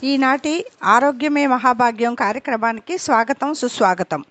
ఈనాటి ఆరోగ్యమే మహాభాగ్యం కార్యక్రమానికి స్వాగతం సుస్వాగతం.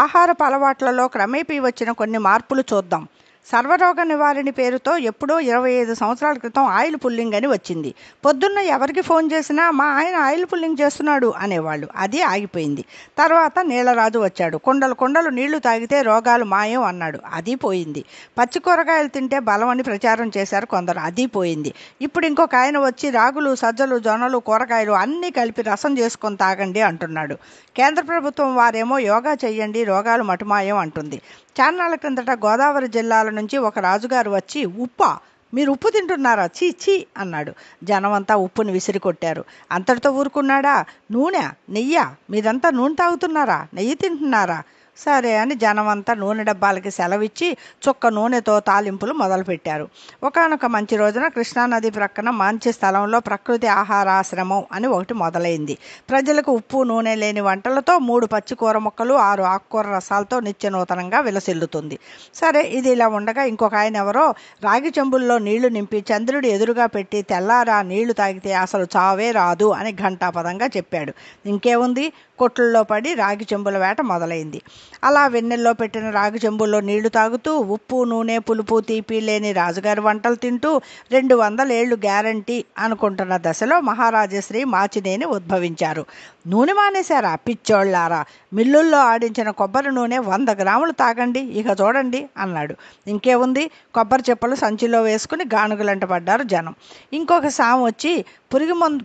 ఆహారపు అలవాట్లలో క్రమేపీ వచ్చిన కొన్ని మార్పులు చూద్దాం. సర్వరోగ నివారణి పేరుతో ఎప్పుడో 25 సంవత్సరాల క్రితం ఆయిల్ పుల్లింగ్ అని వచ్చింది. పొద్దున్న ఎవరికి ఫోన్ చేసినా మా ఆయన ఆయిల్ పుల్లింగ్ చేస్తున్నాడు అనేవాళ్ళు. అది ఆగిపోయింది. తర్వాత నీలరాజు వచ్చాడు. కుండలు కుండలు నీళ్లు తాగితే రోగాలు మాయం అన్నాడు. అది పోయింది. పచ్చి కూరగాయలు తింటే బలం అని ప్రచారం చేశారు కొందరు. అది పోయింది. ఇప్పుడు ఇంకొక ఆయన వచ్చి రాగులు, సజ్జలు, జొన్నలు, కూరగాయలు అన్నీ కలిపి రసం చేసుకొని తాగండి అంటున్నాడు. కేంద్ర ప్రభుత్వం వారేమో యోగా చెయ్యండి రోగాలు మటుమాయం అంటుంది. చాన్నాళ్ల క్రిందట గోదావరి జిల్లాల నుంచి ఒక రాజుగారు వచ్చి ఉప్పా, మీరు ఉప్పు తింటున్నారా, చీ చీ అన్నాడు. జనమంతా ఉప్పుని విసిరి కొట్టారు. అంతటితో ఊరుకున్నాడా? నూనె, నెయ్య, మీరంతా నూనె తాగుతున్నారా, నెయ్యి తింటున్నారా? సరే అని జనమంతా నూనె డబ్బాలకి సెలవిచ్చి చుక్క నూనెతో తాలింపులు మొదలుపెట్టారు. ఒకానొక మంచి రోజున కృష్ణానది ప్రక్కన మంచి స్థలంలో ప్రకృతి ఆహారాశ్రమం అని ఒకటి మొదలైంది. ప్రజలకు ఉప్పు నూనె లేని వంటలతో 3 పచ్చి కూర ముక్కలు 6 ఆకుకూర రసాలతో నిత్య నూతనంగా విలసిల్లుతుంది. సరే, ఇది ఇలా ఉండగా ఇంకొక ఆయన ఎవరో రాగి చెంబుల్లో నీళ్లు నింపి చంద్రుడి ఎదురుగా పెట్టి తెల్లారా నీళ్లు తాగితే అసలు చావే రాదు అని ఘంటాపదంగా చెప్పాడు. ఇంకేముంది, కొట్లలో పడి రాగి చెంబుల వేట మొదలైంది. అలా వెన్నెల్లో పెట్టిన రాగి చెంబుల్లో నీళ్లు తాగుతూ ఉప్పు నూనె పులుపు తీపి లేని రాజుగారి వంటలు తింటూ 200 ఏళ్లు గ్యారంటీ అనుకుంటున్న దశలో మహారాజశ్రీ మాచినేని ఉద్భవించారు. నూనె మానేశారా పిచ్చోళ్లారా, మిల్లుల్లో ఆడించిన కొబ్బరి నూనె 100 గ్రాములు తాగండి ఇక చూడండి అన్నాడు. ఇంకేముంది, కొబ్బరి చెప్పలు సంచిలో వేసుకుని గానుగులంట పడ్డారు జనం. ఇంకొక సాము వచ్చి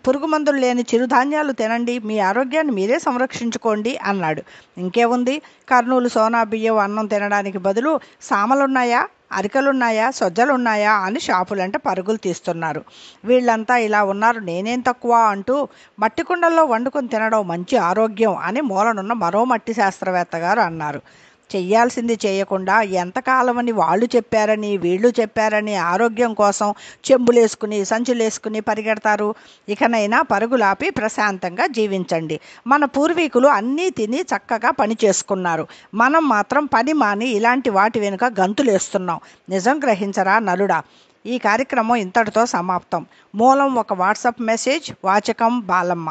పురుగు మందులు లేని చిరుధాన్యాలు తినండి, మీ ఆరోగ్యాన్ని మీరే సంరక్షించుకోండి అన్నాడు. ఇంకేముంది, కర్నూలు సోనా బియ్యం అన్నం తినడానికి బదులు సామలున్నాయా, అరికలున్నాయా, సొజ్జలున్నాయా అని షాపులంటే పరుగులు తీస్తున్నారు. వీళ్ళంతా ఇలా ఉన్నారు, నేనేం తక్కువ అంటూ మట్టి కుండల్లో వండుకొని తినడం మంచి ఆరోగ్యం అని మూలనున్న మరో మట్టి శాస్త్రవేత్త గారు అన్నారు. చెయ్యాల్సింది చేయకుండా ఎంతకాలమని వాళ్ళు చెప్పారని వీళ్ళు చెప్పారని ఆరోగ్యం కోసం చెంబులేసుకుని సంచులేసుకుని పరిగెడతారు. ఇకనైనా పరుగులాపి ప్రశాంతంగా జీవించండి. మన పూర్వీకులు అన్నీ తిని చక్కగా పని చేసుకున్నారు. మనం మాత్రం పని మాని ఇలాంటి వాటి వెనుక గంతులేస్తున్నాం. నిజం గ్రహించరా నలుడా. ఈ కార్యక్రమం ఇంతటితో సమాప్తం. మూలం ఒక వాట్సాప్ మెసేజ్, వాచకం బాలమ్మ.